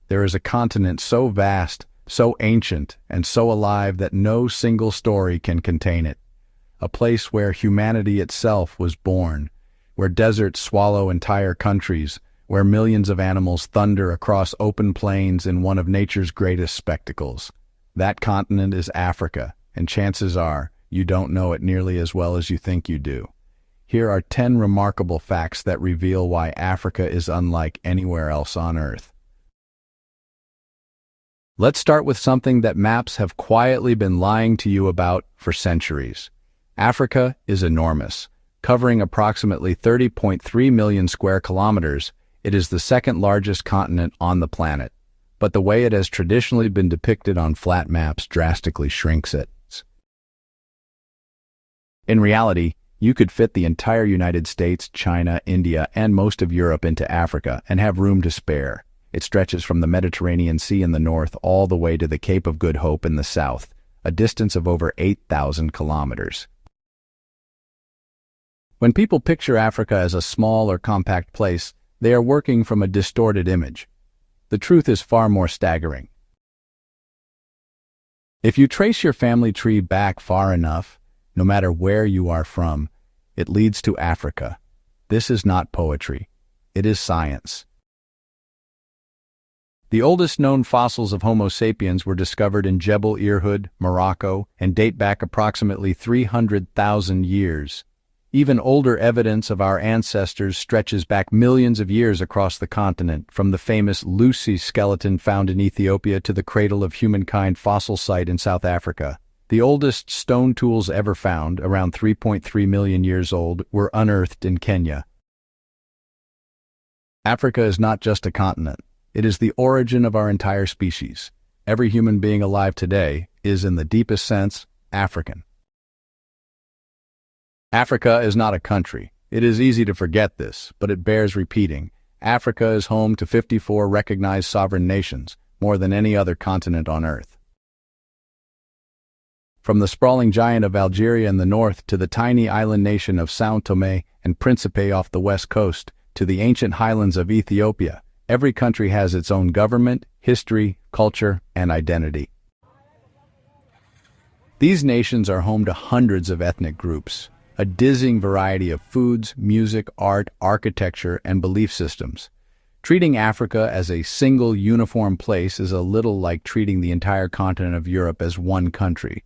There is a continent so vast, so ancient, and so alive that no single story can contain it. A place where humanity itself was born, where deserts swallow entire countries, where millions of animals thunder across open plains in one of nature's greatest spectacles. That continent is Africa, and chances are you don't know it nearly as well as you think you do. Here are 10 remarkable facts that reveal why Africa is unlike anywhere else on Earth. Let's start with something that maps have quietly been lying to you about for centuries. Africa is enormous. Covering approximately 30.3 million square kilometers, it is the second largest continent on the planet. But the way it has traditionally been depicted on flat maps drastically shrinks it. In reality, you could fit the entire United States, China, India, and most of Europe into Africa and have room to spare. It stretches from the Mediterranean Sea in the north all the way to the Cape of Good Hope in the south, a distance of over 8,000 kilometers. When people picture Africa as a small or compact place, they are working from a distorted image. The truth is far more staggering. If you trace your family tree back far enough, no matter where you are from, it leads to Africa. This is not poetry. It is science. The oldest known fossils of Homo sapiens were discovered in Jebel Irhoud, Morocco, and date back approximately 300,000 years. Even older evidence of our ancestors stretches back millions of years across the continent, from the famous Lucy skeleton found in Ethiopia to the Cradle of Humankind fossil site in South Africa. The oldest stone tools ever found, around 3.3 million years old, were unearthed in Kenya. Africa is not just a continent. It is the origin of our entire species. Every human being alive today is, in the deepest sense, African. Africa is not a country. It is easy to forget this, but it bears repeating. Africa is home to 54 recognized sovereign nations, more than any other continent on Earth. From the sprawling giant of Algeria in the north to the tiny island nation of São Tomé and Príncipe off the west coast to the ancient highlands of Ethiopia, every country has its own government, history, culture, and identity. These nations are home to hundreds of ethnic groups, a dizzying variety of foods, music, art, architecture, and belief systems. Treating Africa as a single, uniform place is a little like treating the entire continent of Europe as one country.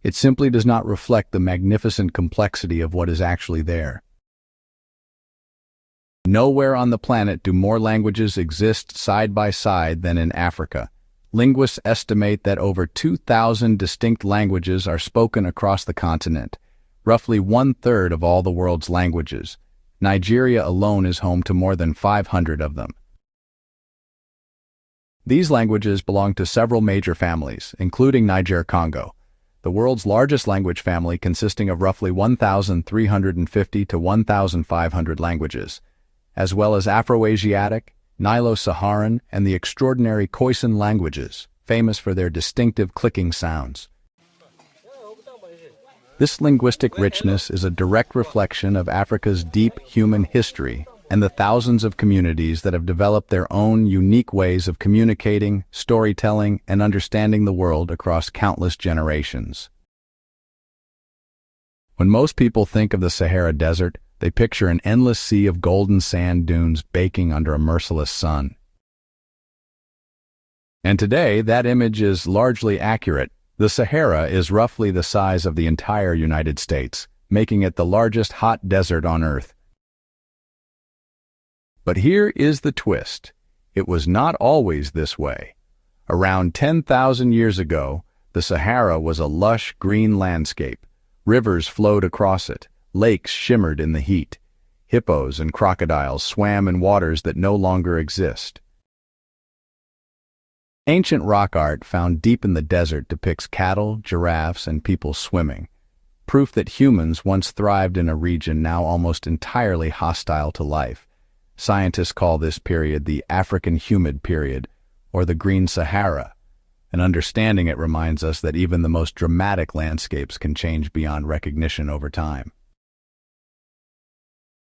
It simply does not reflect the magnificent complexity of what is actually there. Nowhere on the planet do more languages exist side by side than in Africa. Linguists estimate that over 2,000 distinct languages are spoken across the continent, roughly 1/3 of all the world's languages. Nigeria alone is home to more than 500 of them. These languages belong to several major families, including Niger-Congo, the world's largest language family consisting of roughly 1,350 to 1,500 languages, as well as Afro-Asiatic, Nilo-Saharan, and the extraordinary Khoisan languages, famous for their distinctive clicking sounds. This linguistic richness is a direct reflection of Africa's deep human history and the thousands of communities that have developed their own unique ways of communicating, storytelling, and understanding the world across countless generations. When most people think of the Sahara Desert, they picture an endless sea of golden sand dunes baking under a merciless sun. And today, that image is largely accurate. The Sahara is roughly the size of the entire United States, making it the largest hot desert on Earth. But here is the twist. It was not always this way. Around 10,000 years ago, the Sahara was a lush green landscape. Rivers flowed across it. Lakes shimmered in the heat. Hippos and crocodiles swam in waters that no longer exist. Ancient rock art found deep in the desert depicts cattle, giraffes, and people swimming, proof that humans once thrived in a region now almost entirely hostile to life. Scientists call this period the African Humid Period, or the Green Sahara, and understanding it reminds us that even the most dramatic landscapes can change beyond recognition over time.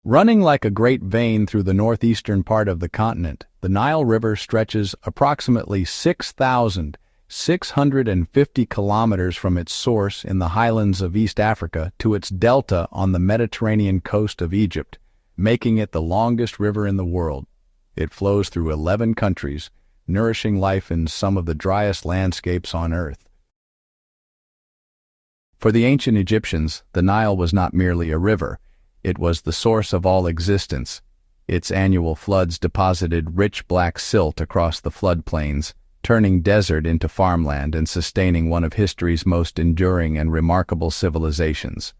Running like a great vein through the northeastern part of the continent, the Nile River stretches approximately 6,650 kilometers from its source in the highlands of East Africa to its delta on the Mediterranean coast of Egypt, making it the longest river in the world. It flows through 11 countries, nourishing life in some of the driest landscapes on Earth. For the ancient Egyptians, the Nile was not merely a river. It was the source of all existence. Its annual floods deposited rich black silt across the floodplains, turning desert into farmland and sustaining one of history's most enduring and remarkable civilizations.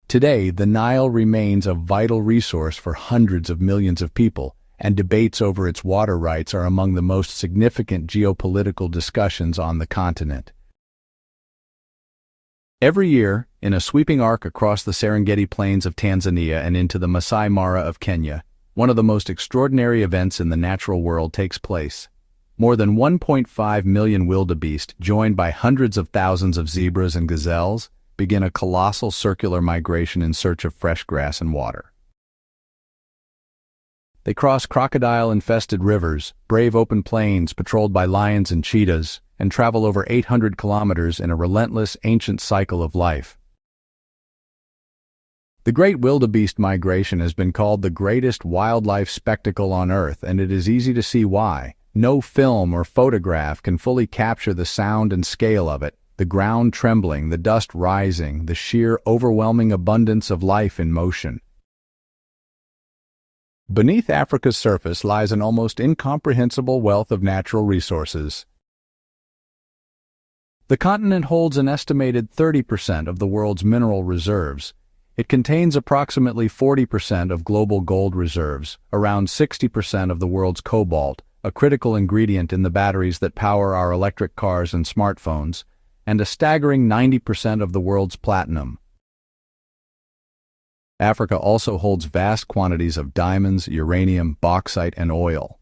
Today, the Nile remains a vital resource for hundreds of millions of people, and debates over its water rights are among the most significant geopolitical discussions on the continent. Every year, in a sweeping arc across the Serengeti plains of Tanzania and into the Masai Mara of Kenya, one of the most extraordinary events in the natural world takes place. More than 1.5 million wildebeest, joined by hundreds of thousands of zebras and gazelles, begin a colossal circular migration in search of fresh grass and water. They cross crocodile-infested rivers, brave open plains patrolled by lions and cheetahs, and travel over 800 kilometers in a relentless, ancient cycle of life. The Great Wildebeest Migration has been called the greatest wildlife spectacle on Earth, and it is easy to see why. No film or photograph can fully capture the sound and scale of it, the ground trembling, the dust rising, the sheer, overwhelming abundance of life in motion. Beneath Africa's surface lies an almost incomprehensible wealth of natural resources. The continent holds an estimated 30% of the world's mineral reserves. It contains approximately 40% of global gold reserves, around 60% of the world's cobalt, a critical ingredient in the batteries that power our electric cars and smartphones, and a staggering 90% of the world's platinum. Africa also holds vast quantities of diamonds, uranium, bauxite, and oil.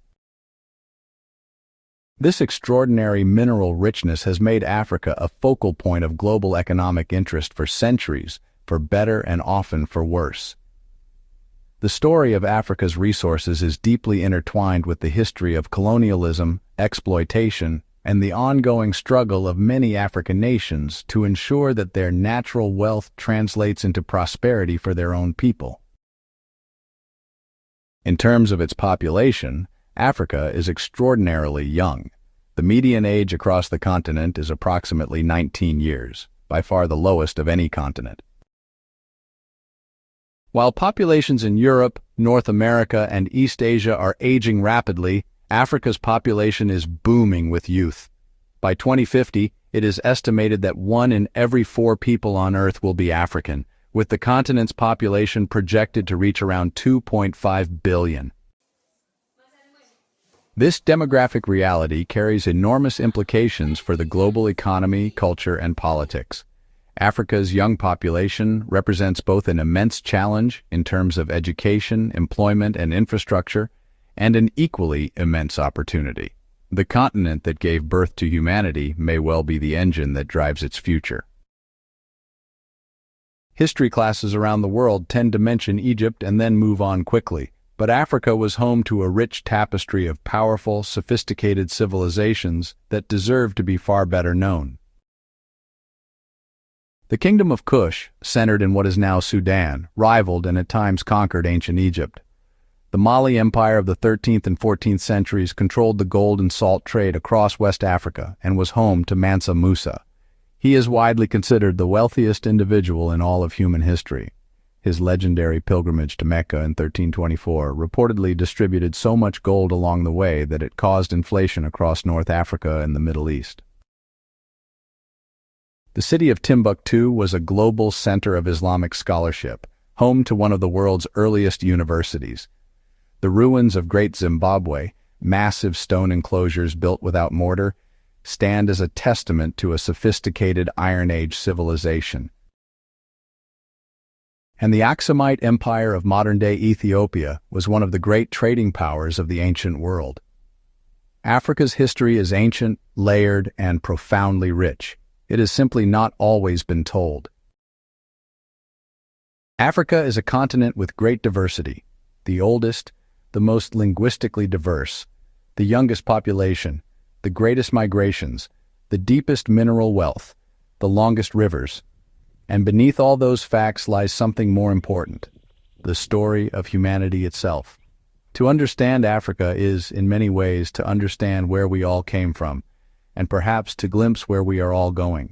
This extraordinary mineral richness has made Africa a focal point of global economic interest for centuries, for better and often for worse. The story of Africa's resources is deeply intertwined with the history of colonialism, exploitation, and the ongoing struggle of many African nations to ensure that their natural wealth translates into prosperity for their own people. In terms of its population, Africa is extraordinarily young. The median age across the continent is approximately 19 years, by far the lowest of any continent. While populations in Europe, North America, and East Asia are aging rapidly, Africa's population is booming with youth. By 2050, it is estimated that 1 in every 4 people on Earth will be African, with the continent's population projected to reach around 2.5 billion. This demographic reality carries enormous implications for the global economy, culture, and politics. Africa's young population represents both an immense challenge in terms of education, employment, and infrastructure, and an equally immense opportunity. The continent that gave birth to humanity may well be the engine that drives its future. History classes around the world tend to mention Egypt and then move on quickly, but Africa was home to a rich tapestry of powerful, sophisticated civilizations that deserve to be far better known. The Kingdom of Kush, centered in what is now Sudan, rivaled and at times conquered ancient Egypt. The Mali Empire of the 13th and 14th centuries controlled the gold and salt trade across West Africa and was home to Mansa Musa. He is widely considered the wealthiest individual in all of human history. His legendary pilgrimage to Mecca in 1324 reportedly distributed so much gold along the way that it caused inflation across North Africa and the Middle East. The city of Timbuktu was a global center of Islamic scholarship, home to one of the world's earliest universities. The ruins of Great Zimbabwe, massive stone enclosures built without mortar, stand as a testament to a sophisticated Iron Age civilization. And the Aksumite Empire of modern-day Ethiopia was one of the great trading powers of the ancient world. Africa's history is ancient, layered, and profoundly rich. It has simply not always been told. Africa is a continent with great diversity, the oldest, the most linguistically diverse, the youngest population, the greatest migrations, the deepest mineral wealth, the longest rivers. And beneath all those facts lies something more important, the story of humanity itself. To understand Africa is, in many ways, to understand where we all came from, and perhaps to glimpse where we are all going.